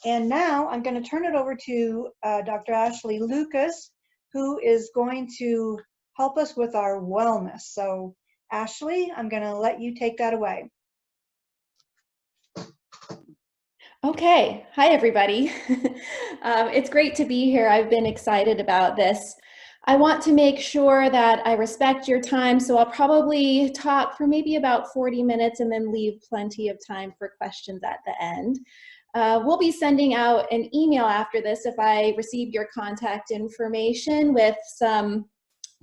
And now I'm going to turn it over to Dr. Ashley Lucas, who is going to help us with our wellness. So Ashley, I'm going to let you take that away. Okay, hi everybody. It's great to be here. I've been excited about this. I want to make sure that I respect your time, so I'll probably talk for maybe about 40 minutes and then leave plenty of time for questions at the end. We'll be sending out an email after this if I receive your contact information with some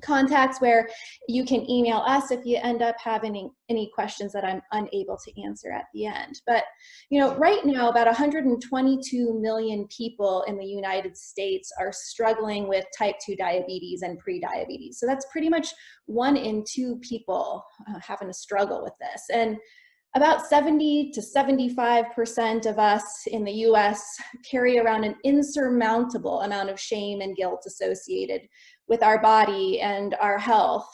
contacts where you can email us if you end up having any questions that I'm unable to answer at the end. But you know, right now about 122 million people in the United States are struggling with type 2 diabetes and pre-diabetes. So that's pretty much 1 in 2 people having to struggle with this. And about 70 to 75% of us in the US carry around an insurmountable amount of shame and guilt associated with our body and our health,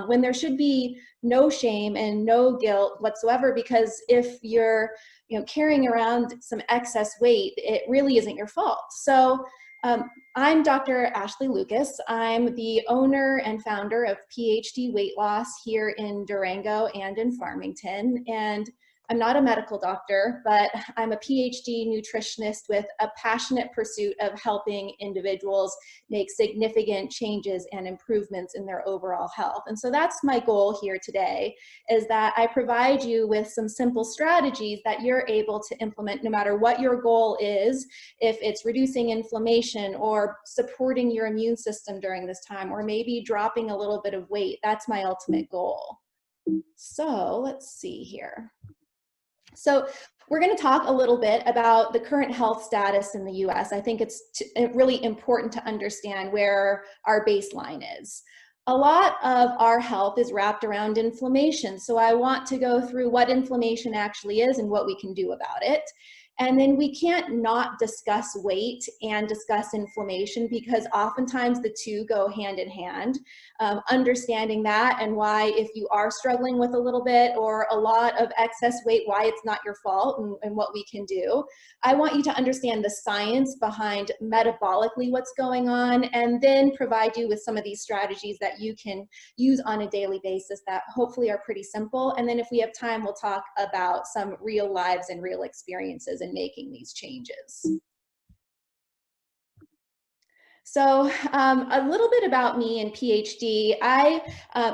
when there should be no shame and no guilt whatsoever, because if you're carrying around some excess weight, it really isn't your fault. So I'm Dr. Ashley Lucas. I'm the owner and founder of PhD Weight Loss here in Durango and in Farmington. And I'm not a medical doctor, but I'm a PhD nutritionist with a passionate pursuit of helping individuals make significant changes and improvements in their overall health. And so that's my goal here today, is that I provide you with some simple strategies that you're able to implement no matter what your goal is, if it's reducing inflammation or supporting your immune system during this time, or maybe dropping a little bit of weight. That's my ultimate goal. So let's see here. So we're going to talk a little bit about the current health status in the US. I think it's really important to understand where our baseline is. A lot of our health is wrapped around inflammation. So I want to go through what inflammation actually is and what we can do about it. And then we can't not discuss weight and discuss inflammation, because oftentimes the two go hand in hand. Understanding that, and why, if you are struggling with a little bit or a lot of excess weight, why it's not your fault and what we can do. I want you to understand the science behind metabolically what's going on, and then provide you with some of these strategies that you can use on a daily basis that hopefully are pretty simple. And then if we have time, we'll talk about some real lives and real experiences in making these changes. So a little bit about me and PhD. I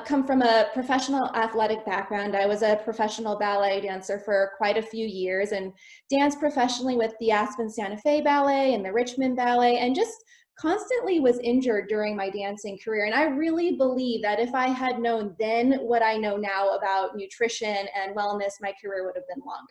come from a professional athletic background. I was a professional ballet dancer for quite a few years and danced professionally with the Aspen Santa Fe Ballet and the Richmond Ballet, and just constantly was injured during my dancing career. And I really believe that if I had known then what I know now about nutrition and wellness, my career would have been longer.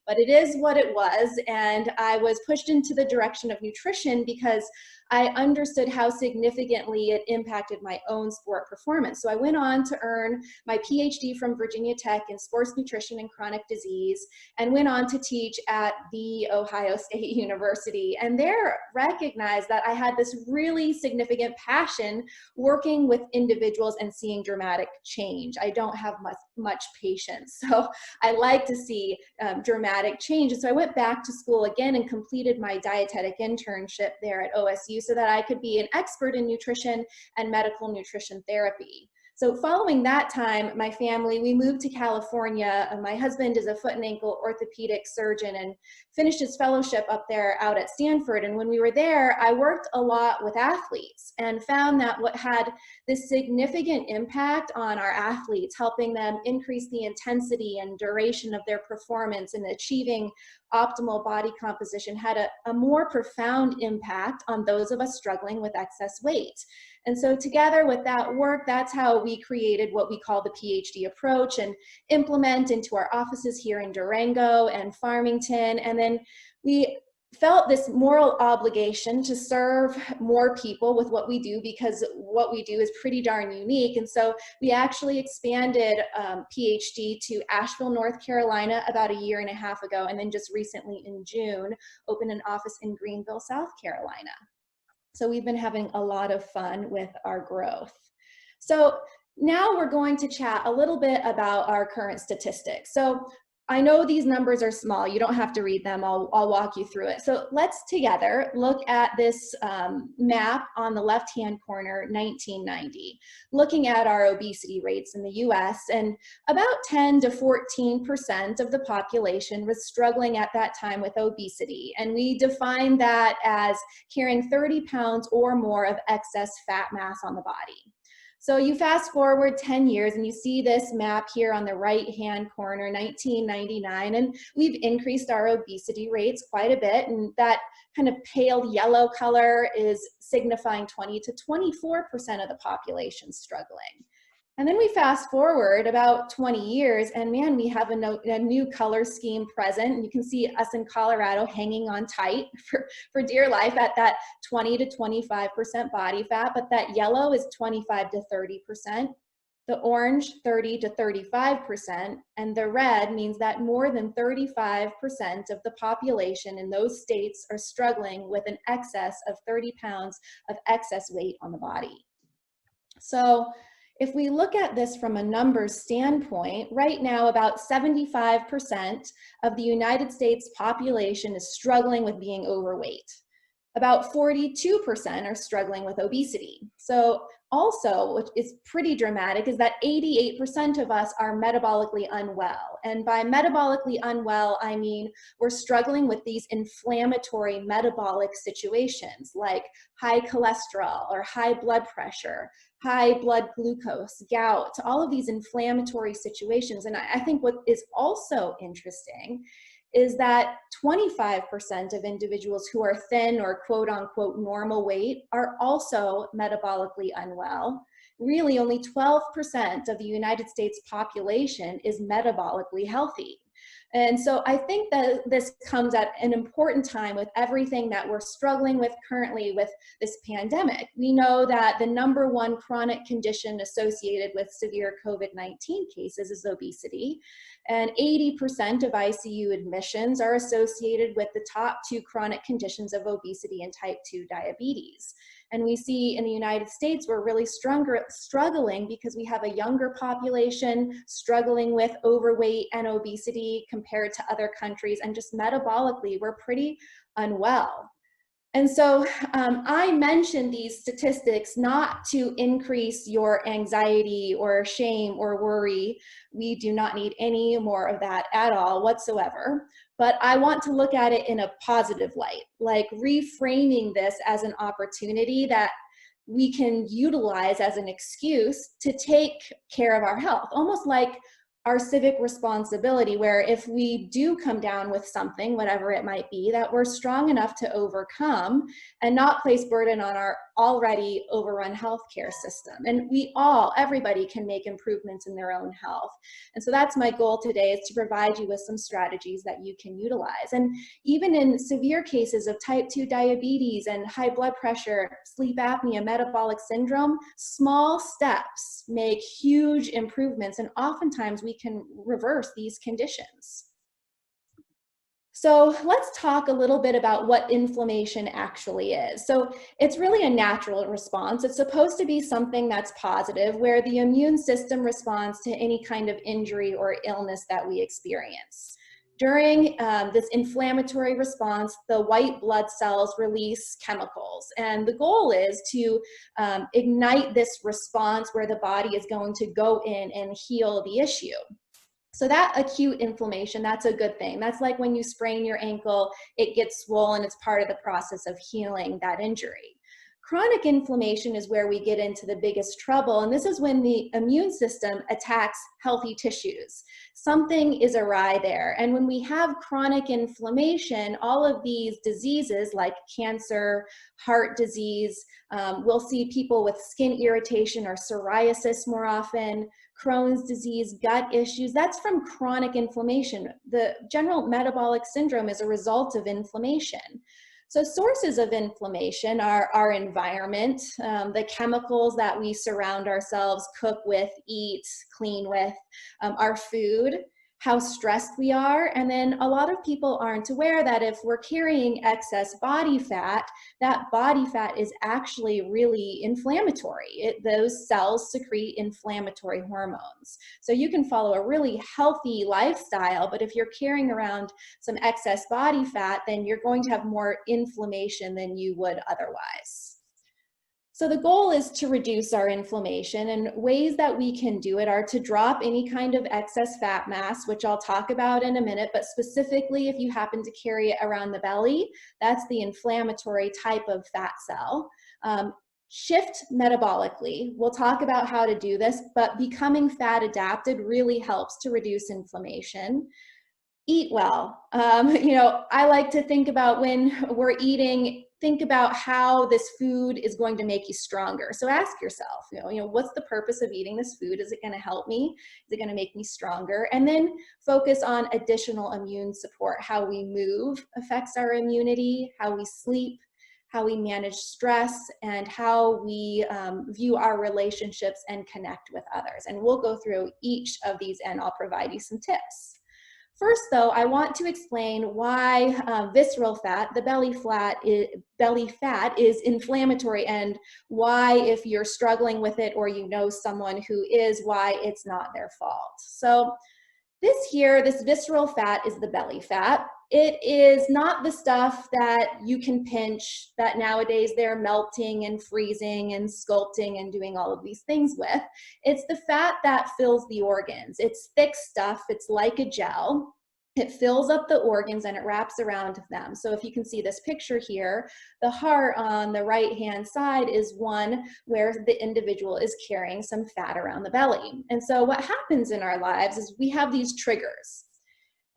But it is what it was, and I was pushed into the direction of nutrition because I understood how significantly it impacted my own sport performance. So I went on to earn my PhD from Virginia Tech in sports nutrition and chronic disease, and went on to teach at the Ohio State University. And there recognized that I had this really significant passion working with individuals and seeing dramatic change. I don't have much patience, so I like to see dramatic change. And so I went back to school again and completed my dietetic internship there at OSU, so that I could be an expert in nutrition and medical nutrition therapy. So following that time, my family, we moved to California. My husband is a foot and ankle orthopedic surgeon and finished his fellowship up there out at Stanford. And when we were there, I worked a lot with athletes and found that what had this significant impact on our athletes, helping them increase the intensity and duration of their performance and achieving optimal body composition, had a more profound impact on those of us struggling with excess weight. And so together with that work, that's how we created what we call the PhD approach and implement into our offices here in Durango and Farmington. And then we felt this moral obligation to serve more people with what we do, because what we do is pretty darn unique. And so we actually expanded PhD to Asheville, North Carolina about 1.5 years ago, and then just recently in June opened an office in Greenville, South Carolina. So we've been having a lot of fun with our growth. So now we're going to chat a little bit about our current statistics. So I know these numbers are small. You don't have to read them. I'll walk you through it. So let's together look at this map on the left-hand corner, 1990, looking at our obesity rates in the US, and about 10 to 14% of the population was struggling at that time with obesity. And we define that as carrying 30 pounds or more of excess fat mass on the body. So you fast forward 10 years and you see this map here on the right-hand corner, 1999, and we've increased our obesity rates quite a bit, and that kind of pale yellow color is signifying 20 to 24% of the population struggling. And then we fast forward about 20 years, and man, we have a new color scheme present. And you can see us in Colorado hanging on tight for dear life at that 20 to 25% body fat, but that yellow is 25 to 30%, the orange 30 to 35%, and the red means that more than 35% of the population in those states are struggling with an excess of 30 pounds of excess weight on the body. So if we look at this from a numbers standpoint, right now about 75% of the United States population is struggling with being overweight. About 42% are struggling with obesity. So also, which is pretty dramatic, is that 88% of us are metabolically unwell. And by metabolically unwell, I mean we're struggling with these inflammatory metabolic situations like high cholesterol or high blood pressure, high blood glucose, gout, all of these inflammatory situations. And I think what is also interesting is that 25% of individuals who are thin or quote unquote normal weight are also metabolically unwell. Really, only 12% of the United States population is metabolically healthy. And so I think that this comes at an important time with everything that we're struggling with currently with this pandemic. We know that the #1 chronic condition associated with severe COVID-19 cases is obesity, and 80% of ICU admissions are associated with the top 2 chronic conditions of obesity and type 2 diabetes. And we see in the United States, we're really struggling because we have a younger population struggling with overweight and obesity compared to other countries. And just metabolically, we're pretty unwell. And so I mention these statistics not to increase your anxiety or shame or worry. We do not need any more of that at all whatsoever. But I want to look at it in a positive light, like reframing this as an opportunity that we can utilize as an excuse to take care of our health, almost like our civic responsibility, where if we do come down with something, whatever it might be, that we're strong enough to overcome and not place burden on our already overrun healthcare system. And everybody can make improvements in their own health. And so that's my goal today, is to provide you with some strategies that you can utilize. And even in severe cases of type 2 diabetes and high blood pressure, sleep apnea, metabolic syndrome, small steps make huge improvements, and oftentimes we can reverse these conditions. So let's talk a little bit about what inflammation actually is. So it's really a natural response. It's supposed to be something that's positive, where the immune system responds to any kind of injury or illness that we experience. During this inflammatory response, the white blood cells release chemicals, and the goal is to ignite this response where the body is going to go in and heal the issue. So that acute inflammation, that's a good thing. That's like when you sprain your ankle, it gets swollen, it's part of the process of healing that injury. Chronic inflammation is where we get into the biggest trouble, and this is when the immune system attacks healthy tissues. Something is awry there, and when we have chronic inflammation, all of these diseases like cancer, heart disease, we'll see people with skin irritation or psoriasis more often, Crohn's disease, gut issues, that's from chronic inflammation. The general metabolic syndrome is a result of inflammation. So sources of inflammation are our environment, the chemicals that we surround ourselves, cook with, eat, clean with, our food, how stressed we are. And then a lot of people aren't aware that if we're carrying excess body fat, that body fat is actually really inflammatory. Those cells secrete inflammatory hormones. So you can follow a really healthy lifestyle, but if you're carrying around some excess body fat, then you're going to have more inflammation than you would otherwise. So the goal is to reduce our inflammation, and ways that we can do it are to drop any kind of excess fat mass, which I'll talk about in a minute, but specifically if you happen to carry it around the belly, that's the inflammatory type of fat cell. Shift metabolically. We'll talk about how to do this, but becoming fat adapted really helps to reduce inflammation. Eat well. I like to think about when we're eating, think about how this food is going to make you stronger. So ask yourself, what's the purpose of eating this food? Is it going to help me? Is it going to make me stronger? And then focus on additional immune support. How we move affects our immunity, how we sleep, how we manage stress, and how we view our relationships and connect with others. And we'll go through each of these and I'll provide you some tips. First, though, I want to explain why visceral fat, the belly fat is inflammatory, and why, if you're struggling with it or you know someone who is, why it's not their fault. So this visceral fat is the belly fat. It is not the stuff that you can pinch, that nowadays they're melting and freezing and sculpting and doing all of these things with. It's the fat that fills the organs. It's thick stuff. It's like a gel. It fills up the organs and it wraps around them. So if you can see this picture here, the heart on the right-hand side is one where the individual is carrying some fat around the belly. And so what happens in our lives is we have these triggers.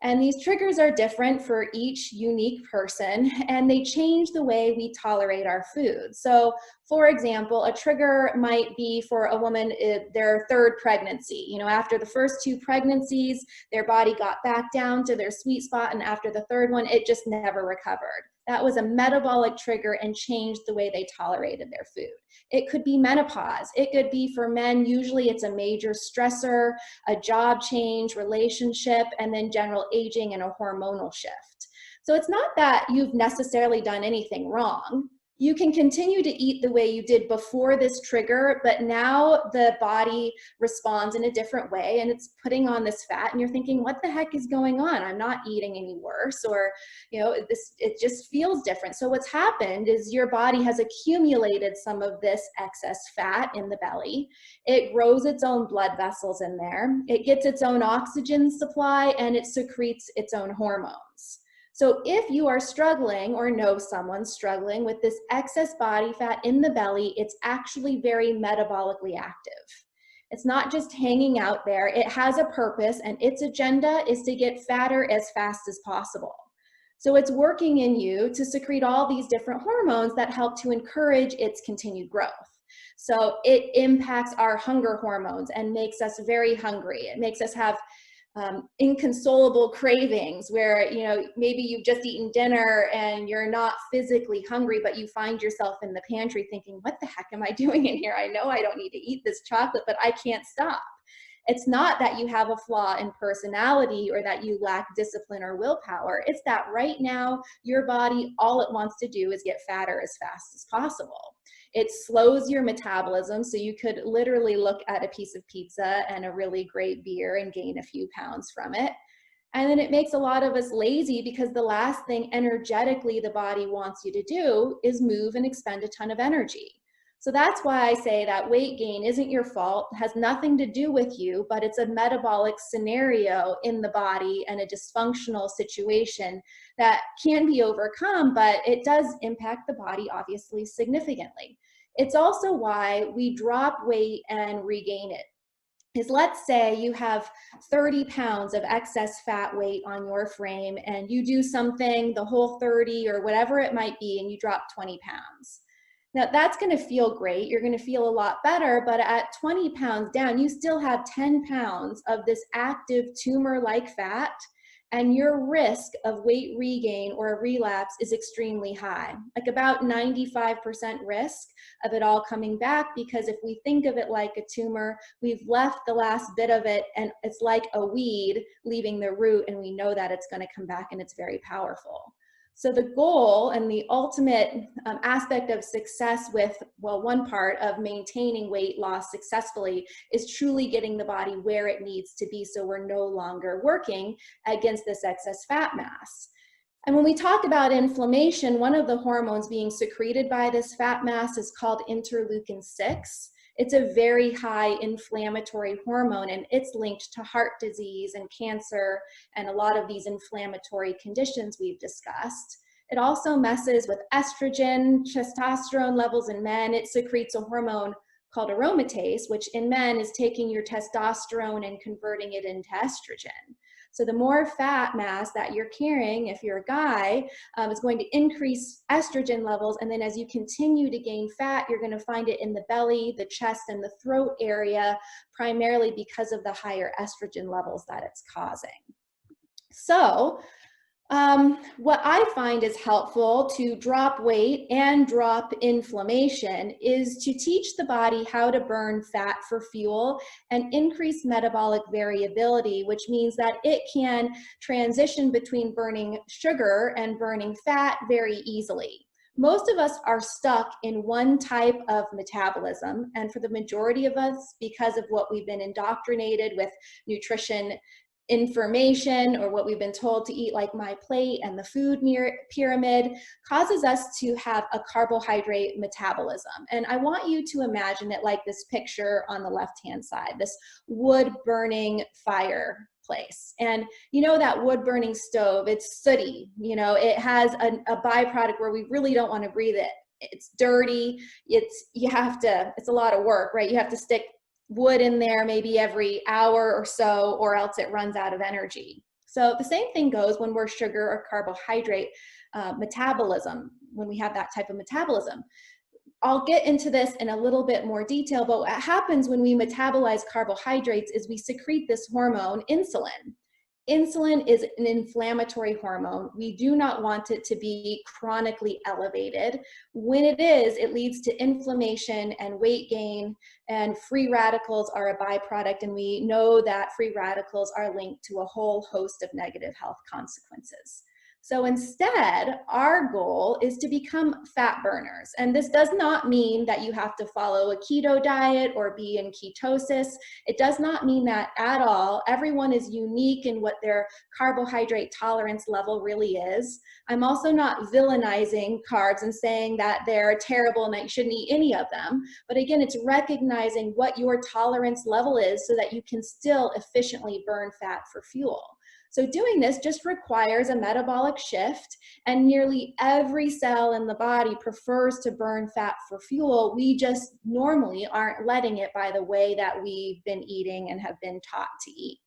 And these triggers are different for each unique person, and they change the way we tolerate our food. So, for example, a trigger might be for a woman, their third pregnancy. After the first 2 pregnancies, their body got back down to their sweet spot, and after the third one, it just never recovered. That was a metabolic trigger and changed the way they tolerated their food. It could be menopause. It could be, for men, usually it's a major stressor, a job change, relationship, and then general aging and a hormonal shift. So it's not that you've necessarily done anything wrong. You can continue to eat the way you did before this trigger, but now the body responds in a different way and it's putting on this fat, and you're thinking, what the heck is going on? I'm not eating any worse, or it just feels different. So what's happened is your body has accumulated some of this excess fat in the belly. It grows its own blood vessels in there. It gets its own oxygen supply, and it secretes its own hormones. So if you are struggling or know someone struggling with this excess body fat in the belly, it's actually very metabolically active. It's not just hanging out there. It has a purpose, and its agenda is to get fatter as fast as possible. So it's working in you to secrete all these different hormones that help to encourage its continued growth. So it impacts our hunger hormones and makes us very hungry. It makes us have inconsolable cravings where, maybe you've just eaten dinner and you're not physically hungry, but you find yourself in the pantry thinking, what the heck am I doing in here? I know I don't need to eat this chocolate, but I can't stop. It's not that you have a flaw in personality or that you lack discipline or willpower. It's that right now, your body, all it wants to do is get fatter as fast as possible. It slows your metabolism, so you could literally look at a piece of pizza and a really great beer and gain a few pounds from it. And then it makes a lot of us lazy, because the last thing energetically the body wants you to do is move and expend a ton of energy. So that's why I say that weight gain isn't your fault, has nothing to do with you, but it's a metabolic scenario in the body and a dysfunctional situation that can be overcome, but it does impact the body, obviously, significantly. It's also why we drop weight and regain it. Is, let's say you have 30 pounds of excess fat weight on your frame, and you do something, the whole 30 or whatever it might be, and you drop 20 pounds. Now that's going to feel great. You're going to feel a lot better, but at 20 pounds down, you still have 10 pounds of this active tumor-like fat, and your risk of weight regain or a relapse is extremely high, like about 95% risk of it all coming back, because if we think of it like a tumor, we've left the last bit of it and it's like a weed leaving the root, and we know that it's going to come back and it's very powerful. So the goal and the ultimate aspect of success with, well, one part of maintaining weight loss successfully is truly getting the body where it needs to be, so we're no longer working against this excess fat mass. And when we talk about inflammation, one of the hormones being secreted by this fat mass is called interleukin-6. It's a very high inflammatory hormone, and it's linked to heart disease and cancer and a lot of these inflammatory conditions we've discussed. It also messes with estrogen, testosterone levels in men. It secretes a hormone called aromatase, which in men is taking your testosterone and converting it into estrogen. So the more fat mass that you're carrying, if you're a guy, is going to increase estrogen levels. And then as you continue to gain fat, you're going to find it in the belly, the chest, and the throat area, primarily because of the higher estrogen levels that it's causing. So what I find is helpful to drop weight and drop inflammation is to teach the body how to burn fat for fuel and increase metabolic variability, which means that it can transition between burning sugar and burning fat very easily. Most of us are stuck in one type of metabolism, and for the majority of us, because of what we've been indoctrinated with nutrition information or what we've been told to eat, like my plate and the food pyramid, causes us to have a carbohydrate metabolism. And I want you to imagine it like this picture on the left-hand side, this wood burning fireplace. And you know that wood burning stove, it's sooty, you know, it has a byproduct where we really don't want to breathe it. It's dirty, it's a lot of work, right? You have to stick wood in there maybe every hour or so, or else it runs out of energy. So the same thing goes when we're sugar or carbohydrate metabolism, when we have that type of metabolism. I'll get into this in a little bit more detail, but what happens when we metabolize carbohydrates is we secrete this hormone, insulin. Insulin is an inflammatory hormone. We do not want it to be chronically elevated. When it is, it leads to inflammation and weight gain, and free radicals are a byproduct, and we know that free radicals are linked to a whole host of negative health consequences. So instead, our goal is to become fat burners. And this does not mean that you have to follow a keto diet or be in ketosis. It does not mean that at all. Everyone is unique in what their carbohydrate tolerance level really is. I'm also not villainizing carbs and saying that they're terrible and that you shouldn't eat any of them. But again, it's recognizing what your tolerance level is so that you can still efficiently burn fat for fuel. So doing this just requires a metabolic shift, and nearly every cell in the body prefers to burn fat for fuel. We just normally aren't letting it by the way that we've been eating and have been taught to eat.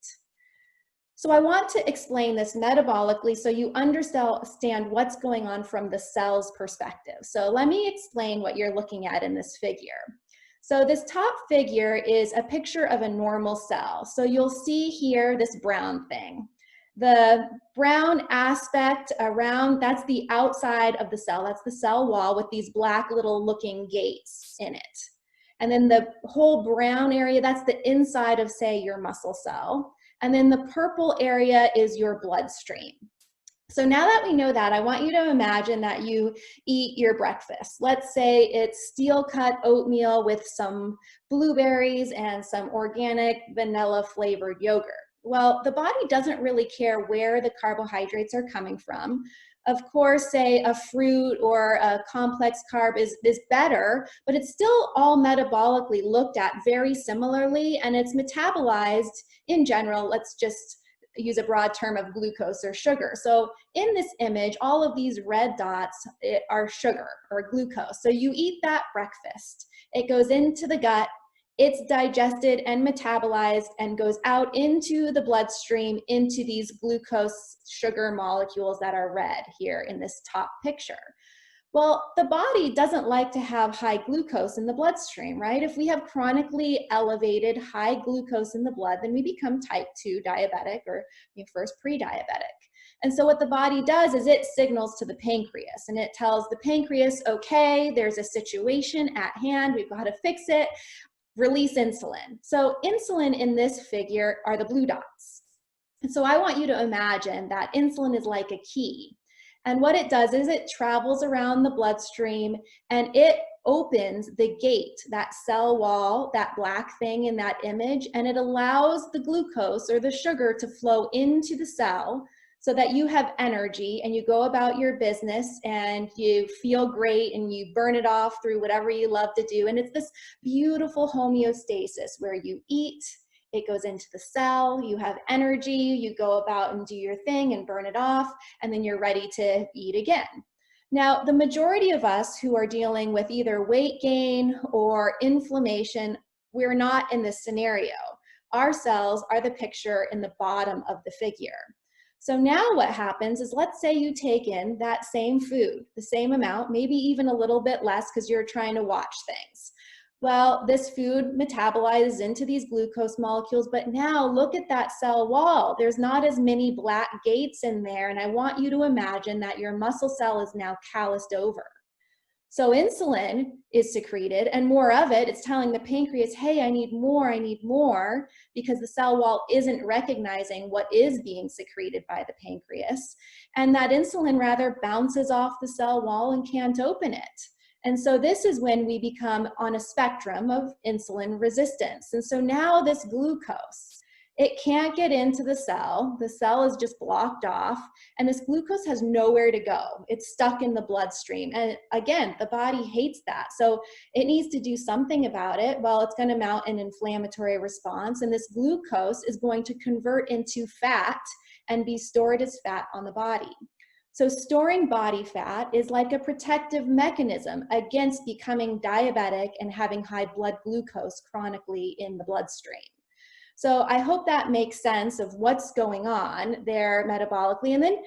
So I want to explain this metabolically so you understand what's going on from the cell's perspective. So let me explain what you're looking at in this figure. So this top figure is a picture of a normal cell. So you'll see here this brown thing. The brown aspect around, that's the outside of the cell. That's the cell wall with these black little looking gates in it. And then the whole brown area, that's the inside of, say, your muscle cell. And then the purple area is your bloodstream. So now that we know that, I want you to imagine that you eat your breakfast. Let's say it's steel-cut oatmeal with some blueberries and some organic vanilla flavored yogurt. Well, the body doesn't really care where the carbohydrates are coming from. Of course, say a fruit or a complex carb is better, but it's still all metabolically looked at very similarly, and it's metabolized in general. Let's just use a broad term of glucose or sugar. So in this image, all of these red dots are sugar or glucose. So you eat that breakfast. It goes into the gut. It's digested and metabolized and goes out into the bloodstream into these glucose sugar molecules that are red here in this top picture. Well, the body doesn't like to have high glucose in the bloodstream, right? If we have chronically elevated high glucose in the blood, then we become type 2 diabetic, or first pre-diabetic. And so what the body does is it signals to the pancreas, and it tells the pancreas, okay, there's a situation at hand, we've got to fix it, release insulin. So insulin in this figure are the blue dots. And so I want you to imagine that insulin is like a key. And what it does is it travels around the bloodstream and it opens the gate, that cell wall, that black thing in that image, and it allows the glucose or the sugar to flow into the cell so that you have energy and you go about your business and you feel great and you burn it off through whatever you love to do. And it's this beautiful homeostasis where you eat, it goes into the cell, you have energy, you go about and do your thing and burn it off, and then you're ready to eat again. Now, the majority of us who are dealing with either weight gain or inflammation, we're not in this scenario. Our cells are the picture in the bottom of the figure. So now what happens is, let's say you take in that same food, the same amount, maybe even a little bit less because you're trying to watch things. Well, this food metabolizes into these glucose molecules, but now look at that cell wall. There's not as many black gates in there, and I want you to imagine that your muscle cell is now calloused over. So insulin is secreted, and more of it. It's telling the pancreas, hey, I need more, because the cell wall isn't recognizing what is being secreted by the pancreas. And that insulin rather bounces off the cell wall and can't open it. And so this is when we become on a spectrum of insulin resistance. And so now this glucose, it can't get into the cell. The cell is just blocked off, and this glucose has nowhere to go. It's stuck in the bloodstream. And again, the body hates that. So it needs to do something about it. Well, it's going to mount an inflammatory response, and this glucose is going to convert into fat and be stored as fat on the body. So storing body fat is like a protective mechanism against becoming diabetic and having high blood glucose chronically in the bloodstream. So I hope that makes sense of what's going on there metabolically. And then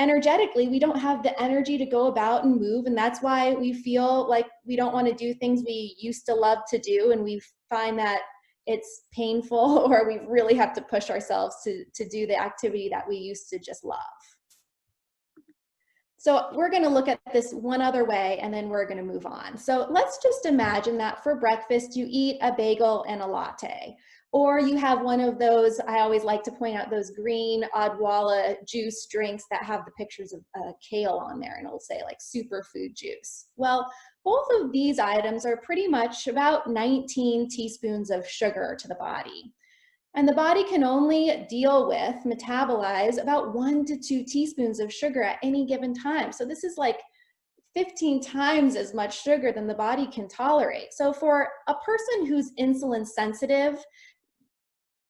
energetically, we don't have the energy to go about and move. And that's why we feel like we don't want to do things we used to love to do. And we find that it's painful, or we really have to push ourselves to do the activity that we used to just love. So we're going to look at this one other way, and then we're going to move on. So let's just imagine that for breakfast, you eat a bagel and a latte, or you have one of those, I always like to point out those green Odwalla juice drinks that have the pictures of kale on there, and it'll say like superfood juice. Well, both of these items are pretty much about 19 teaspoons of sugar to the body. And the body can only deal with, metabolize about 1 to 2 teaspoons of sugar at any given time. So this is like 15 times as much sugar than the body can tolerate. So for a person who's insulin sensitive,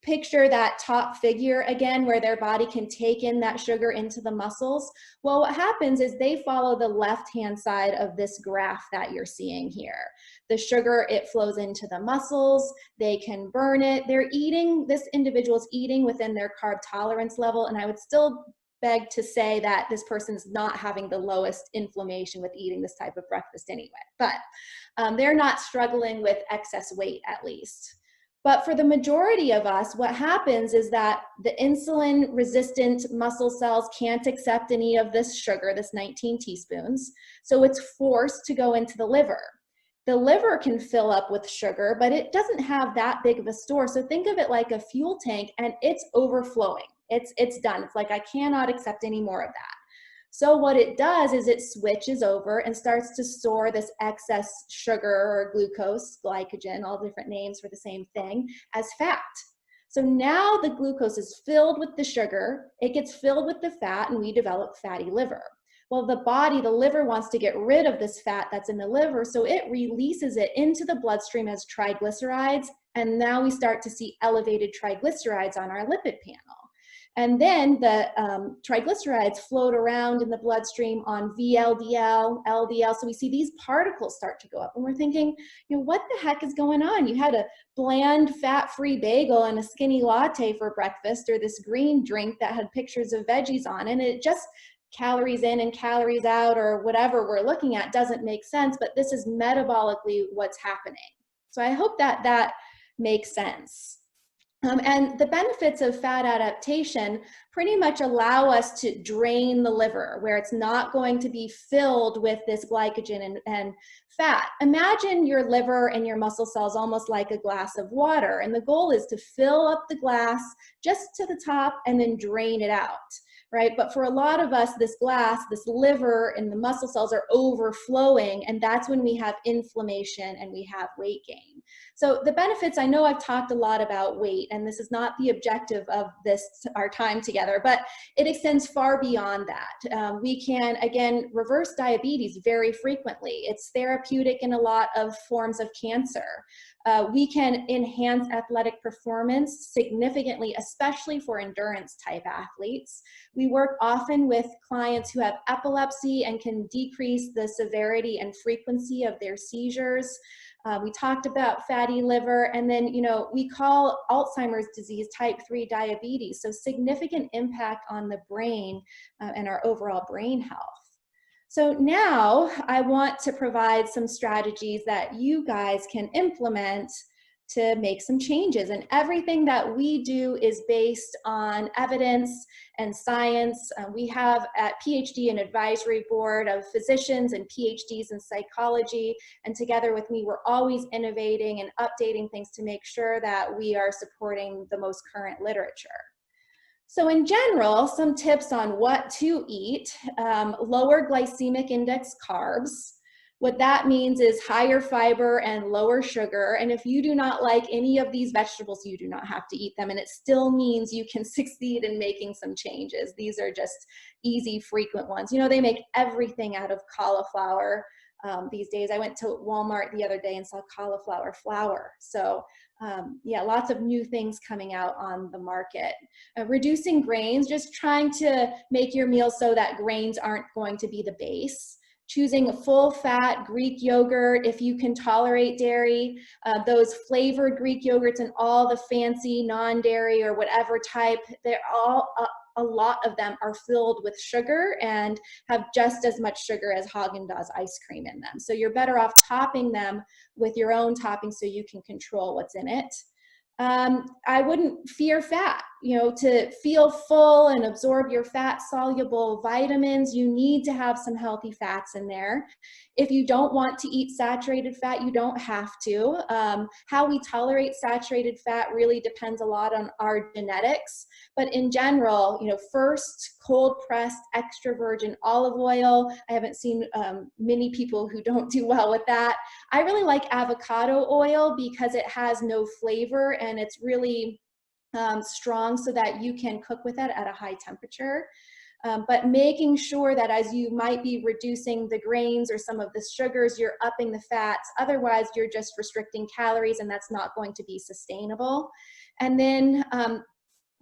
picture that top figure again, where their body can take in that sugar into the muscles. Well, what happens is they follow the left-hand side of this graph that you're seeing here. The sugar, it flows into the muscles, they can burn it. They're eating, this individual's eating within their carb tolerance level, and I would still beg to say that this person's not having the lowest inflammation with eating this type of breakfast anyway, but they're not struggling with excess weight at least. But for the majority of us, what happens is that the insulin-resistant muscle cells can't accept any of this sugar, this 19 teaspoons, so it's forced to go into the liver. The liver can fill up with sugar, but it doesn't have that big of a store. So think of it like a fuel tank, and it's overflowing. It's done. It's like, I cannot accept any more of that. So what it does is it switches over and starts to store this excess sugar or glucose, glycogen, all different names for the same thing, as fat. So now the glucose is filled with the sugar, it gets filled with the fat, and we develop fatty liver. Well, the body, the liver, wants to get rid of this fat that's in the liver, so it releases it into the bloodstream as triglycerides, and now we start to see elevated triglycerides on our lipid panel. And then the triglycerides float around in the bloodstream on VLDL, LDL. So we see these particles start to go up. And we're thinking, what the heck is going on? You had a bland, fat-free bagel and a skinny latte for breakfast, or this green drink that had pictures of veggies on it. And it just calories in and calories out or whatever we're looking at doesn't make sense, but this is metabolically what's happening. So I hope that that makes sense. And the benefits of fat adaptation pretty much allow us to drain the liver where it's not going to be filled with this glycogen and fat. Imagine your liver and your muscle cells almost like a glass of water. And the goal is to fill up the glass just to the top and then drain it out. Right? But for a lot of us, this glass, this liver and the muscle cells are overflowing, and that's when we have inflammation and we have weight gain. So the benefits, I know I've talked a lot about weight, and this is not the objective of this, our time together, but it extends far beyond that. We can, again, reverse diabetes very frequently. It's therapeutic in a lot of forms of cancer. We can enhance athletic performance significantly, especially for endurance type athletes. We work often with clients who have epilepsy and can decrease the severity and frequency of their seizures. We talked about fatty liver, and then, you know, we call Alzheimer's disease type 3 diabetes, so significant impact on the brain and our overall brain health. So now I want to provide some strategies that you guys can implement to make some changes. And everything that we do is based on evidence and science. We have at PhD an advisory board of physicians and PhDs in psychology. And together with me, we're always innovating and updating things to make sure that we are supporting the most current literature. So in general, some tips on what to eat: lower glycemic index carbs. What that means is higher fiber and lower sugar. And if you do not like any of these vegetables, you do not have to eat them. And it still means you can succeed in making some changes. These are just easy, frequent ones. You know, they make everything out of cauliflower these days. I went to Walmart the other day and saw cauliflower flour. So yeah, lots of new things coming out on the market. Reducing grains, just trying to make your meals so that grains aren't going to be the base. Choosing a full fat Greek yogurt if you can tolerate dairy. Those flavored Greek yogurts and all the fancy non-dairy or whatever type, they're all, a lot of them are filled with sugar and have just as much sugar as Haagen-Dazs ice cream in them. So you're better off topping them with your own topping so you can control what's in it. I wouldn't fear fat. You know, to feel full and absorb your fat soluble vitamins, you need to have some healthy fats in there. If you don't want to eat saturated fat, you don't have to. How we tolerate saturated fat really depends a lot on our genetics. But in general, you know, first, cold pressed extra virgin olive oil. I haven't seen many people who don't do well with that. I really like avocado oil because it has no flavor and it's really strong so that you can cook with it at a high temperature. But making sure that as you might be reducing the grains or some of the sugars, you're upping the fats. Otherwise, you're just restricting calories and that's not going to be sustainable. And then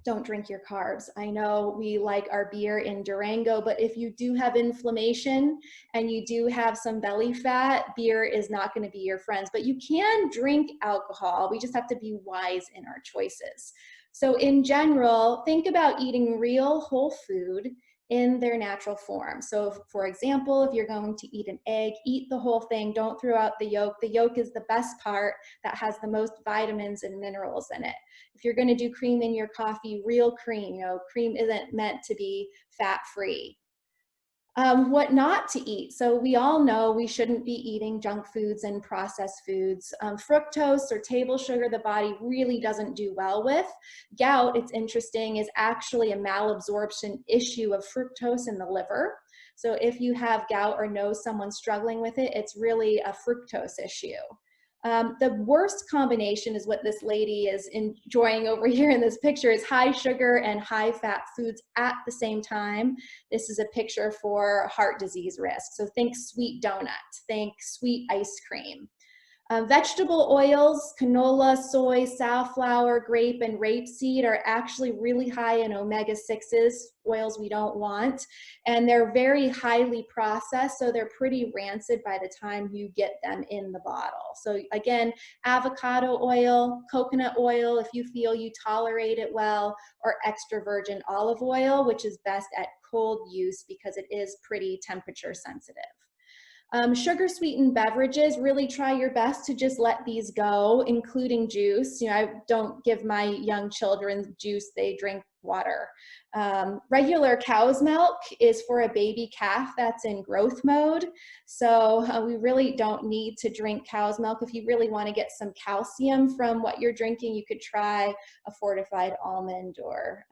don't drink your carbs. I know we like our beer in Durango, but if you do have inflammation and you do have some belly fat, beer is not going to be your friends. But you can drink alcohol. We just have to be wise in our choices. So in general, think about eating real whole food in their natural form. So for example, if you're going to eat an egg, eat the whole thing. Don't throw out the yolk. The yolk is the best part that has the most vitamins and minerals in it. If you're going to do cream in your coffee, real cream. You know, cream isn't meant to be fat-free. What not to eat. So we all know we shouldn't be eating junk foods and processed foods. Fructose or table sugar, the body really doesn't do well with. Gout, it's interesting, is actually a malabsorption issue of fructose in the liver. So if you have gout or know someone struggling with it, it's really a fructose issue. The worst combination is what this lady is enjoying over here in this picture is high sugar and high fat foods at the same time. This is a picture for heart disease risk. So think sweet donut, think sweet ice cream. Vegetable oils, canola, soy, safflower, grape, and rapeseed are actually really high in omega-6s, oils we don't want, and they're very highly processed, so they're pretty rancid by the time you get them in the bottle. So again, avocado oil, coconut oil, if you feel you tolerate it well, or extra virgin olive oil, which is best at cold use because it is pretty temperature sensitive. Sugar sweetened beverages, really try your best to just let these go, including juice. You know, I don't give my young children juice, they drink water. Regular cow's milk is for a baby calf that's in growth mode. So we really don't need to drink cow's milk. If you really want to get some calcium from what you're drinking, you could try a fortified almond or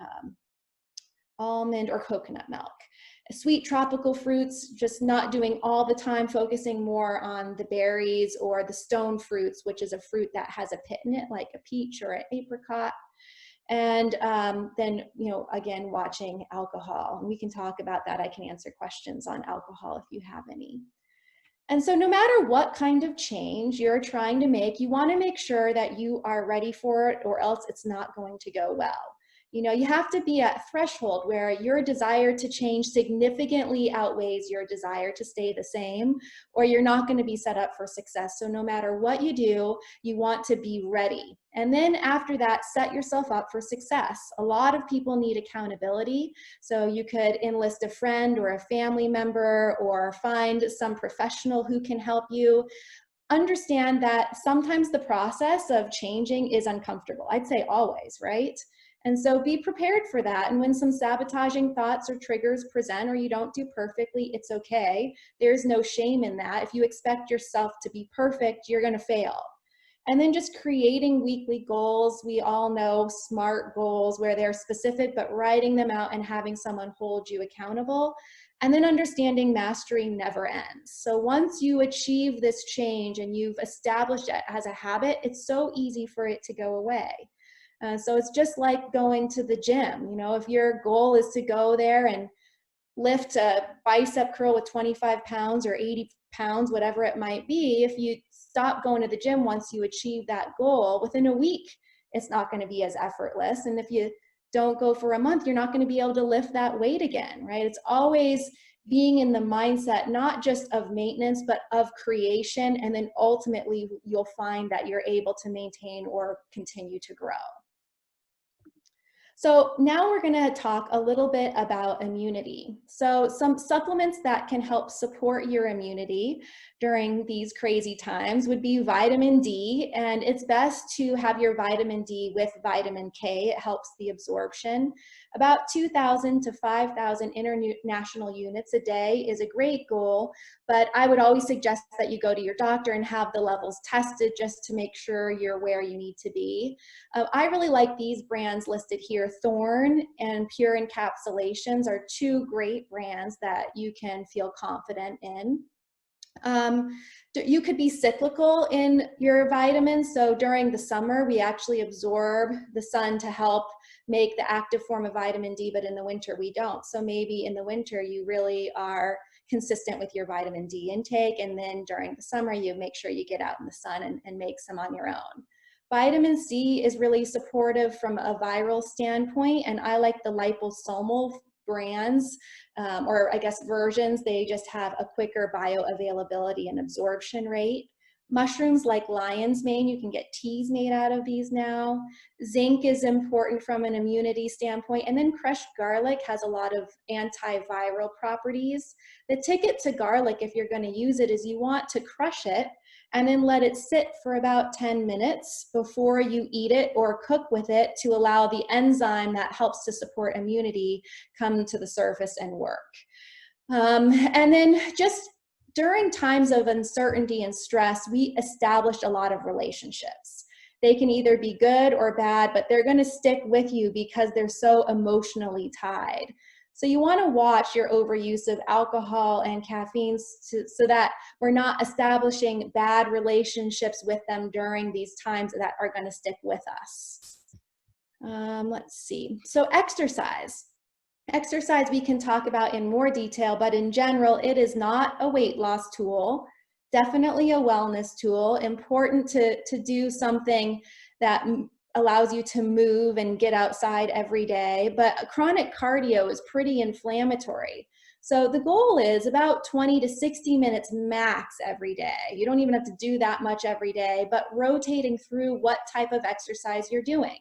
coconut milk. Sweet tropical fruits, just not doing all the time, focusing more on the berries or the stone fruits, which is a fruit that has a pit in it, like a peach or an apricot. And then, you know, again, watching alcohol. And we can talk about that. I can answer questions on alcohol if you have any. And so no matter what kind of change you're trying to make, you want to make sure that you are ready for it, or else it's not going to go well. You know, you have to be at threshold where your desire to change significantly outweighs your desire to stay the same, or you're not going to be set up for success. So no matter what you do, you want to be ready. And then after that, set yourself up for success. A lot of people need accountability. So you could enlist a friend or a family member or find some professional who can help you. Understand that sometimes the process of changing is uncomfortable. I'd say always, right? And so be prepared for that. And when some sabotaging thoughts or triggers present or you don't do perfectly, it's okay. There's no shame in that. If you expect yourself to be perfect, you're going to fail. And then just creating weekly goals. We all know SMART goals where they're specific, but writing them out and having someone hold you accountable. And then understanding mastery never ends. So once you achieve this change and you've established it as a habit, it's so easy for it to go away. So it's just like going to the gym. You know, if your goal is to go there and lift a bicep curl with 25 pounds or 80 pounds, whatever it might be, if you stop going to the gym once you achieve that goal, within a week, it's not going to be as effortless. And if you don't go for a month, you're not going to be able to lift that weight again, right? It's always being in the mindset, not just of maintenance, but of creation. And then ultimately, you'll find that you're able to maintain or continue to grow. So now we're going to talk a little bit about immunity. So some supplements that can help support your immunity during these crazy times would be vitamin D, and it's best to have your vitamin D with vitamin K. It helps the absorption. About 2,000 to 5,000 international units a day is a great goal, but I would always suggest that you go to your doctor and have the levels tested just to make sure you're where you need to be. I really like these brands listed here. Thorne and Pure Encapsulations are two great brands that you can feel confident in. You could be cyclical in your vitamins. So during the summer, we actually absorb the sun to help make the active form of vitamin D, but in the winter we don't. So maybe in the winter you really are consistent with your vitamin D intake, and then during the summer you make sure you get out in the sun and make some on your own. Vitamin C is really supportive from a viral standpoint, and I like the liposomal brands, or I guess versions. They just have a quicker bioavailability and absorption rate. Mushrooms like lion's mane, you can get teas made out of these now. Zinc is important from an immunity standpoint, and then crushed garlic has a lot of antiviral properties. The ticket to garlic, if you're going to use it, is you want to crush it and then let it sit for about 10 minutes before you eat it or cook with it to allow the enzyme that helps to support immunity come to the surface and work. And then just during times of uncertainty and stress, we established a lot of relationships. They can either be good or bad, but they're going to stick with you because they're so emotionally tied. So you want to watch your overuse of alcohol and caffeine so that we're not establishing bad relationships with them during these times that are going to stick with us. Let's see. So exercise. Exercise we can talk about in more detail, but in general, it is not a weight loss tool. Definitely a wellness tool, important to do something that allows you to move and get outside every day, but chronic cardio is pretty inflammatory. So the goal is about 20 to 60 minutes max every day. You don't even have to do that much every day, but rotating through what type of exercise you're doing.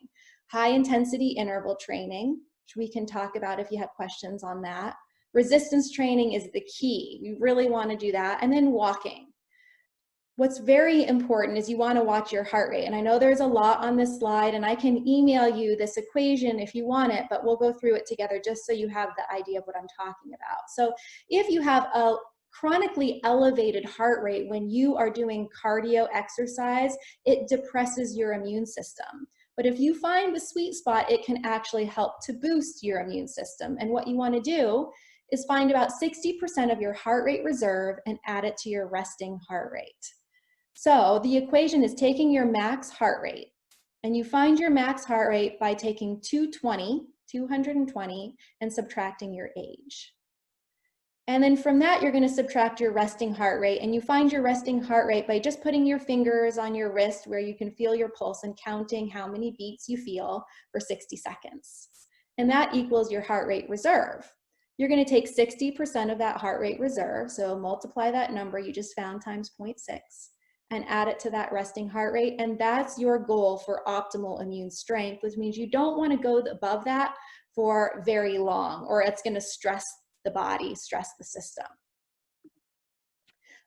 High intensity interval training, which we can talk about if you have questions on that. Resistance training is the key. You really want to do that. And then walking. What's very important is you want to watch your heart rate. And I know there's a lot on this slide, and I can email you this equation if you want it, but we'll go through it together just so you have the idea of what I'm talking about. So if you have a chronically elevated heart rate when you are doing cardio exercise, it depresses your immune system. But if you find the sweet spot, it can actually help to boost your immune system. And what you want to do is find about 60% of your heart rate reserve and add it to your resting heart rate. So the equation is taking your max heart rate, and you find your max heart rate by taking 220, and subtracting your age. And then from that, you're going to subtract your resting heart rate, and you find your resting heart rate by just putting your fingers on your wrist where you can feel your pulse and counting how many beats you feel for 60 seconds. And that equals your heart rate reserve. You're going to take 60% of that heart rate reserve, so multiply that number you just found times 0.6. and add it to that resting heart rate. And that's your goal for optimal immune strength, which means you don't want to go above that for very long, or it's going to stress the body, stress the system.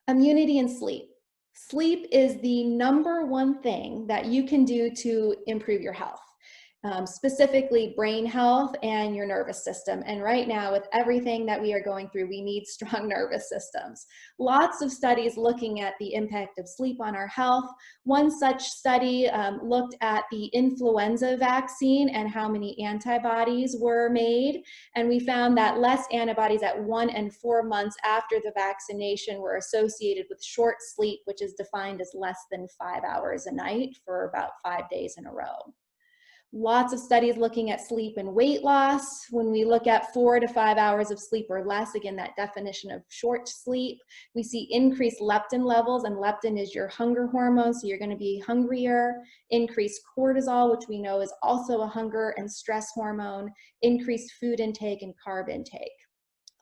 Immunity and sleep. Sleep is the number one thing that you can do to improve your health. Specifically brain health and your nervous system. And right now, with everything that we are going through, we need strong nervous systems. Lots of studies looking at the impact of sleep on our health. One such study looked at the influenza vaccine and how many antibodies were made. And we found that less antibodies at 1 and 4 months after the vaccination were associated with short sleep, which is defined as less than 5 hours a night for about 5 days in a row. Lots of studies looking at sleep and weight loss. When we look at 4 to 5 hours of sleep or less, again, that definition of short sleep, we see increased leptin levels, and leptin is your hunger hormone, so you're going to be hungrier. Increased cortisol, which we know is also a hunger and stress hormone. Increased food intake and carb intake.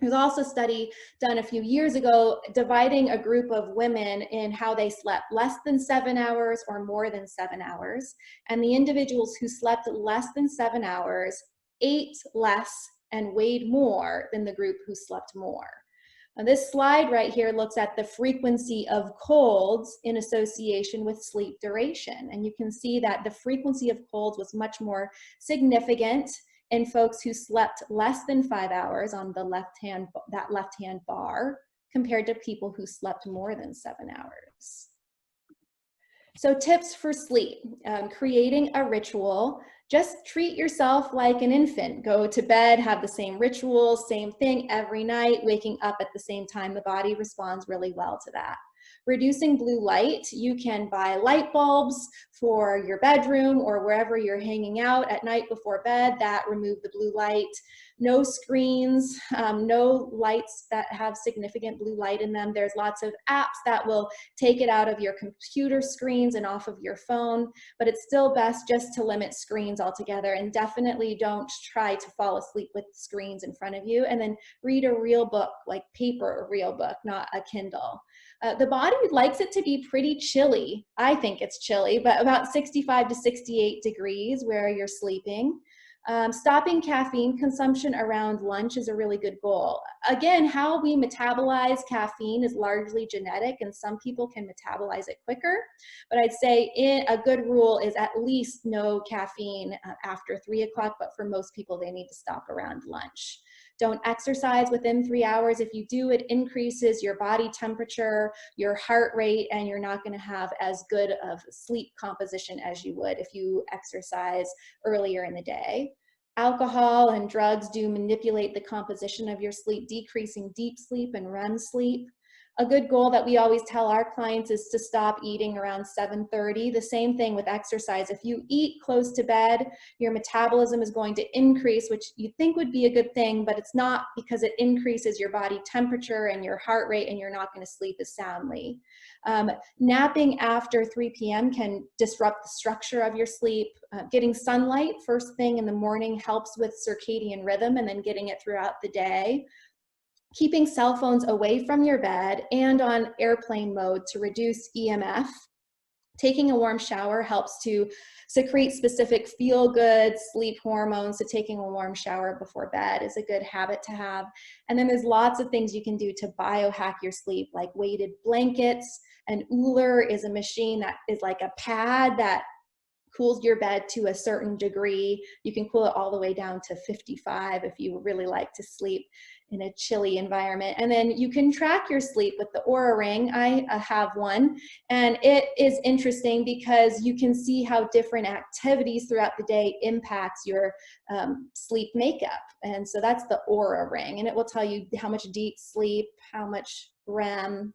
There's also a study done a few years ago dividing a group of women in how they slept less than 7 hours or more than 7 hours. And the individuals who slept less than 7 hours ate less and weighed more than the group who slept more. Now, this slide right here looks at the frequency of colds in association with sleep duration. And you can see that the frequency of colds was much more significant in folks who slept less than 5 hours on the left-hand bar compared to people who slept more than 7 hours. So tips for sleep, creating a ritual. Just treat yourself like an infant. Go to bed, have the same rituals, same thing every night, waking up at the same time. The body responds really well to that. Reducing blue light, you can buy light bulbs for your bedroom or wherever you're hanging out at night before bed that remove the blue light. No screens, no lights that have significant blue light in them. There's lots of apps that will take it out of your computer screens and off of your phone, but it's still best just to limit screens altogether, and definitely don't try to fall asleep with screens in front of you. And then read a real book, like paper, a real book, not a Kindle. The body likes it to be pretty chilly. I think it's chilly, but about 65 to 68 degrees where you're sleeping. Stopping caffeine consumption around lunch is a really good goal. Again, how we metabolize caffeine is largely genetic, and some people can metabolize it quicker. But I'd say a good rule is at least no caffeine after 3 o'clock, but for most people, they need to stop around lunch. Don't exercise within 3 hours. If you do, it increases your body temperature, your heart rate, and you're not going to have as good of sleep composition as you would if you exercise earlier in the day. Alcohol and drugs do manipulate the composition of your sleep, decreasing deep sleep and REM sleep. A good goal that we always tell our clients is to stop eating around 7:30. The same thing with exercise. If you eat close to bed, your metabolism is going to increase, which you think would be a good thing, but it's not, because it increases your body temperature and your heart rate, and you're not going to sleep as soundly. Napping after 3 p.m. can disrupt the structure of your sleep. Getting sunlight first thing in the morning helps with circadian rhythm, and then getting it throughout the day. Keeping cell phones away from your bed and on airplane mode to reduce EMF. Taking a warm shower helps to secrete specific feel-good sleep hormones, so taking a warm shower before bed is a good habit to have. And then there's lots of things you can do to biohack your sleep, like weighted blankets. An Ooler is a machine that is like a pad that cools your bed to a certain degree. You can cool it all the way down to 55 if you really like to sleep in a chilly environment. And then you can track your sleep with the Oura Ring. I have one, and it is interesting because you can see how different activities throughout the day impacts your sleep makeup. And so that's the Oura Ring, and it will tell you how much deep sleep, how much REM.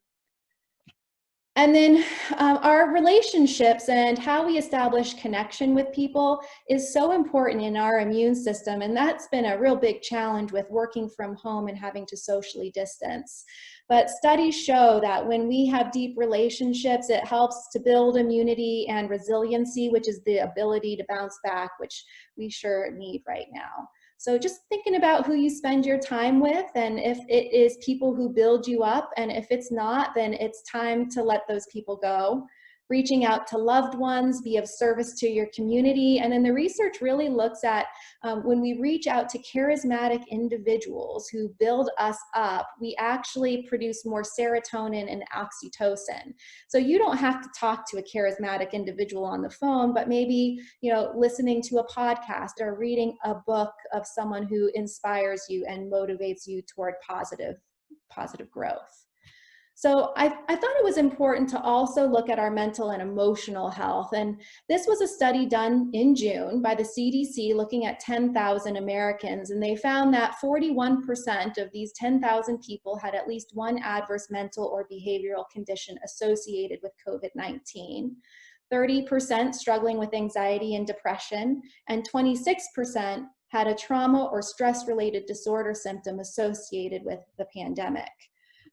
And then our relationships and how we establish connection with people is so important in our immune system. And that's been a real big challenge with working from home and having to socially distance. But studies show that when we have deep relationships, it helps to build immunity and resiliency, which is the ability to bounce back, which we sure need right now. So just thinking about who you spend your time with, and if it is people who build you up, and if it's not, then it's time to let those people go. Reaching out to loved ones, be of service to your community. And then the research really looks at when we reach out to charismatic individuals who build us up, we actually produce more serotonin and oxytocin. So you don't have to talk to a charismatic individual on the phone, but maybe, you know, listening to a podcast or reading a book of someone who inspires you and motivates you toward positive growth. So I thought it was important to also look at our mental and emotional health. And this was a study done in June by the CDC looking at 10,000 Americans. And they found that 41% of these 10,000 people had at least one adverse mental or behavioral condition associated with COVID-19. 30% struggling with anxiety and depression, and 26% had a trauma or stress-related disorder symptom associated with the pandemic.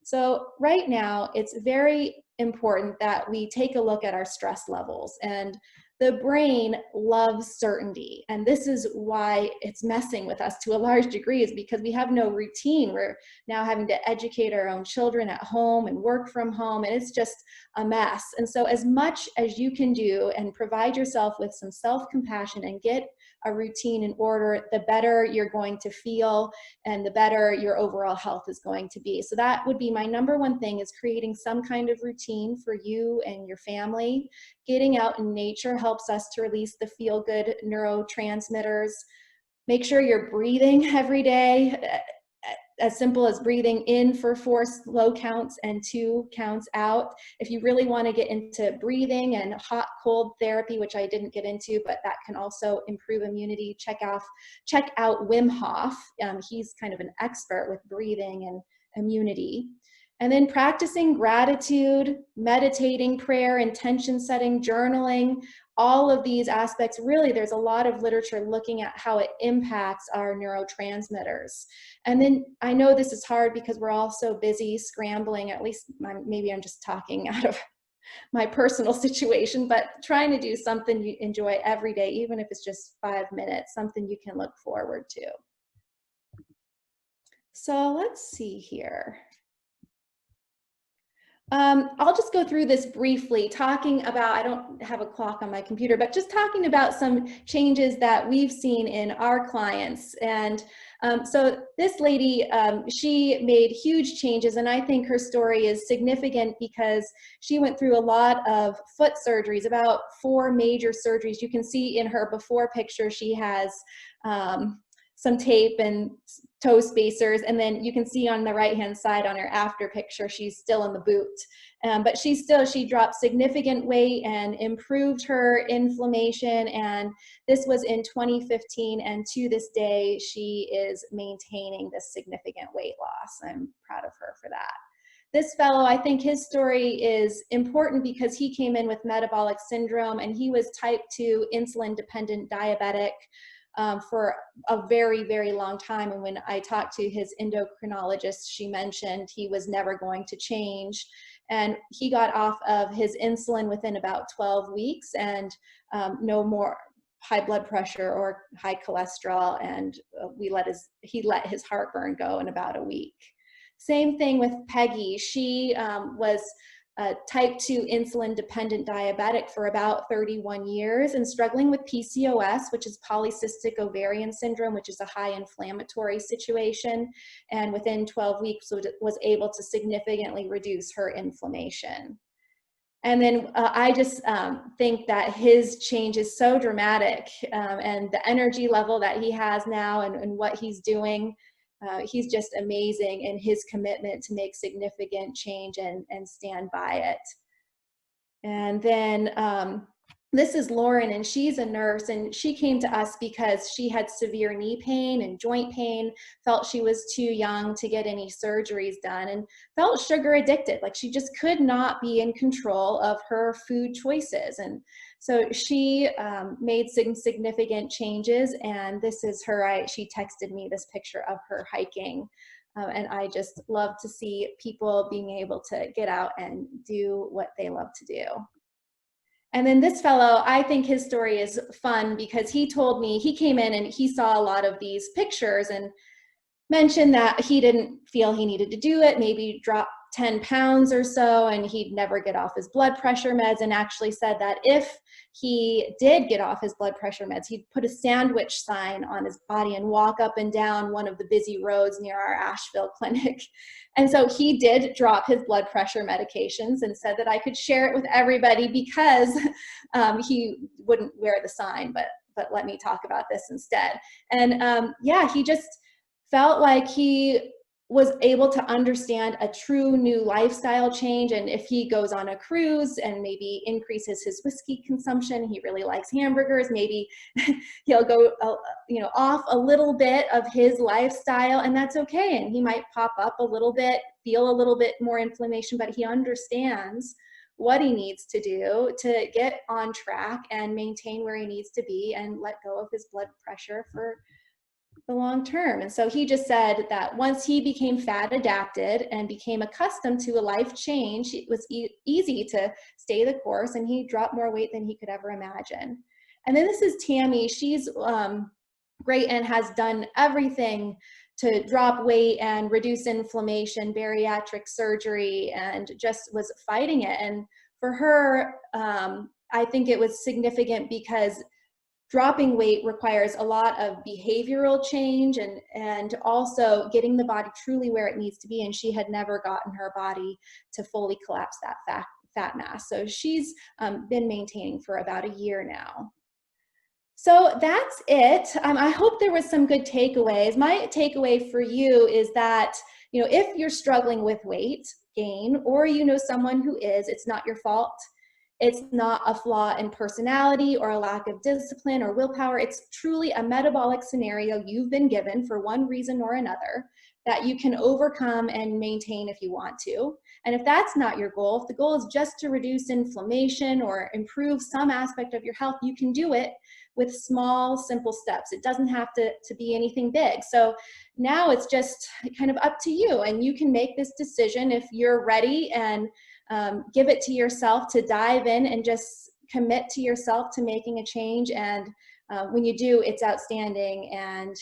So right now, it's very important that we take a look at our stress levels. And the brain loves certainty. And this is why it's messing with us to a large degree, is because we have no routine. We're now having to educate our own children at home and work from home, and it's just a mess. And so as much as you can do and provide yourself with some self-compassion and get a routine in order, the better you're going to feel and the better your overall health is going to be. So that would be my number one thing, is creating some kind of routine for you and your family. Getting out in nature helps us to release the feel-good neurotransmitters. Make sure you're breathing every day, as simple as breathing in for 4 slow counts and 2 counts out. If you really want to get into breathing and hot cold therapy, which I didn't get into, but that can also improve immunity, check out Wim Hof. He's kind of an expert with breathing and immunity. And then practicing gratitude, meditating, prayer, intention setting, journaling, all of these aspects, really, there's a lot of literature looking at how it impacts our neurotransmitters. And then I know this is hard because we're all so busy scrambling, at least maybe I'm just talking out of my personal situation, but trying to do something you enjoy every day, even if it's just 5 minutes, something you can look forward to. So let's see here. I'll just go through this briefly, talking about, I don't have a clock on my computer, but just talking about some changes that we've seen in our clients. And so this lady, she made huge changes, and I think her story is significant because she went through a lot of foot surgeries, about 4 major surgeries. You can see in her before picture, she has some tape and toe spacers, and then you can see on the right hand side on her after picture, she's still in the boot. But she dropped significant weight and improved her inflammation, and this was in 2015, and to this day she is maintaining this significant weight loss. I'm proud of her for that. this fellow, I think his story is important because he came in with metabolic syndrome and he was type 2 insulin dependent diabetic for a very, very long time. And when I talked to his endocrinologist, she mentioned he was never going to change. And he got off of his insulin within about 12 weeks and no more high blood pressure or high cholesterol. And he let his heartburn go in about a week. Same thing with Peggy. She was a type 2 insulin dependent diabetic for about 31 years and struggling with PCOS, which is polycystic ovarian syndrome, which is a high inflammatory situation. And within 12 weeks was able to significantly reduce her inflammation. And then I just think that his change is so dramatic, and the energy level that he has now and what he's doing, he's just amazing in his commitment to make significant change and stand by it. And then this is Lauren, and she's a nurse, and she came to us because she had severe knee pain and joint pain, felt she was too young to get any surgeries done, and felt sugar addicted. Like she just could not be in control of her food choices. And so she made some significant changes, and this is her. She texted me this picture of her hiking. And I just love to see people being able to get out and do what they love to do. And then this fellow, I think his story is fun because he told me he came in and he saw a lot of these pictures and mentioned that he didn't feel he needed to do it, maybe drop 10 pounds or so, and he'd never get off his blood pressure meds, and actually said that if he did get off his blood pressure meds, he'd put a sandwich sign on his body and walk up and down one of the busy roads near our Asheville clinic. And so he did drop his blood pressure medications and said that I could share it with everybody because he wouldn't wear the sign, but let me talk about this instead. And yeah, he just felt like he was able to understand a true new lifestyle change. And if he goes on a cruise and maybe increases his whiskey consumption, he really likes hamburgers, maybe he'll go off a little bit of his lifestyle, and that's okay. And he might pop up a little bit, feel a little bit more inflammation, but he understands what he needs to do to get on track and maintain where he needs to be and let go of his blood pressure for the long term. And so he just said that once he became fat adapted and became accustomed to a life change, it was easy to stay the course, and he dropped more weight than he could ever imagine. And then this is Tammy. She's great and has done everything to drop weight and reduce inflammation, bariatric surgery, and just was fighting it. And for her, I think it was significant because dropping weight requires a lot of behavioral change and also getting the body truly where it needs to be. And she had never gotten her body to fully collapse that fat mass. So she's been maintaining for about a year now. So that's it. I hope there was some good takeaways. My takeaway for you is that, if you're struggling with weight gain or someone who is, it's not your fault. It's not a flaw in personality or a lack of discipline or willpower. It's truly a metabolic scenario you've been given for one reason or another that you can overcome and maintain if you want to. And if that's not your goal, if the goal is just to reduce inflammation or improve some aspect of your health, you can do it with small, simple steps. It doesn't have to be anything big. So now it's just kind of up to you, and you can make this decision if you're ready and give it to yourself to dive in and just commit to yourself to making a change. And when you do, it's outstanding, and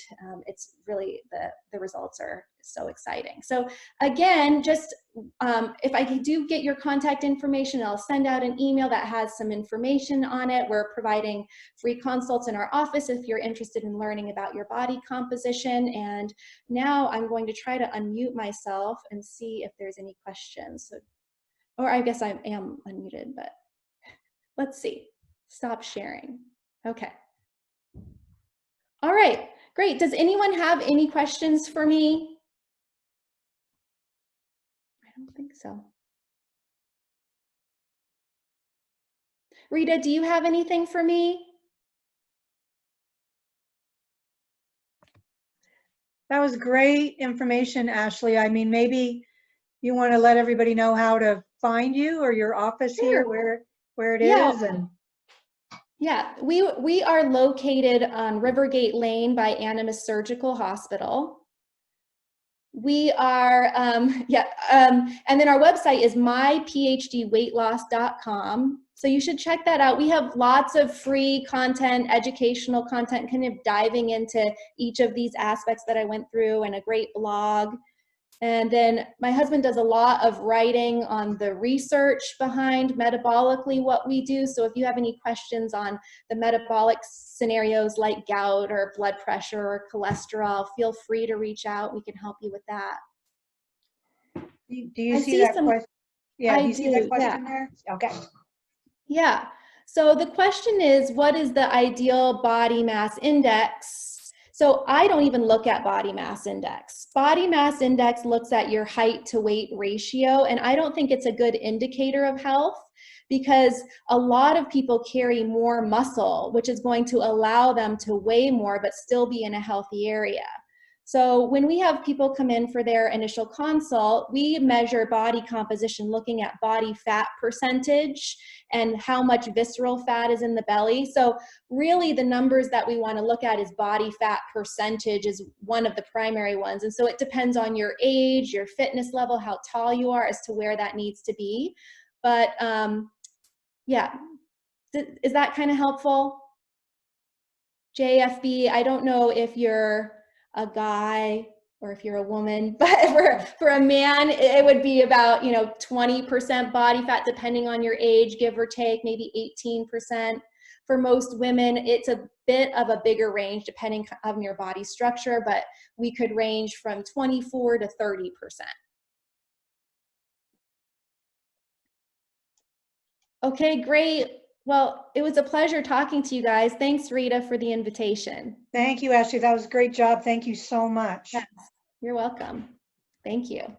it's really the results are so exciting. So again, just if I do get your contact information, I'll send out an email that has some information on it. We're providing free consults in our office if you're interested in learning about your body composition. And now I'm going to try to unmute myself and see if there's any questions. So, or I guess I am unmuted, but let's see. Stop sharing. Okay. All right, great. Does anyone have any questions for me? I don't think so. Rita, do you have anything for me? That was great information, Ashley. I mean, maybe you want to let everybody know how to find you or your office here, where it Yeah. is? And Yeah, we are located on Rivergate Lane by Animas Surgical Hospital. We are, and then our website is myphdweightloss.com. So you should check that out. We have lots of free content, educational content, kind of diving into each of these aspects that I went through, and a great blog. And then my husband does a lot of writing on the research behind metabolically what we do. So if you have any questions on the metabolic scenarios like gout or blood pressure or cholesterol, feel free to reach out. We can help you with that. do you see that question? Yeah, do you see that question there? Okay. Yeah. So the question is, what is the ideal body mass index? So I don't even look at body mass index. Body mass index looks at your height to weight ratio, and I don't think it's a good indicator of health, because a lot of people carry more muscle, which is going to allow them to weigh more but still be in a healthy area. So when we have people come in for their initial consult, we measure body composition looking at body fat percentage and how much visceral fat is in the belly. So really the numbers that we want to look at is body fat percentage is one of the primary ones. And so it depends on your age, your fitness level, how tall you are as to where that needs to be. But yeah, is that kind of helpful? JFB, I don't know if you're a guy or if you're a woman, but for a man, it would be about, 20% body fat, depending on your age, give or take, maybe 18%. For most women, it's a bit of a bigger range depending on your body structure, but we could range from 24 to 30%. Okay, great. Well, it was a pleasure talking to you guys. Thanks, Rita, for the invitation. Thank you, Ashley. That was a great job. Thank you so much. Yes, you're welcome. Thank you.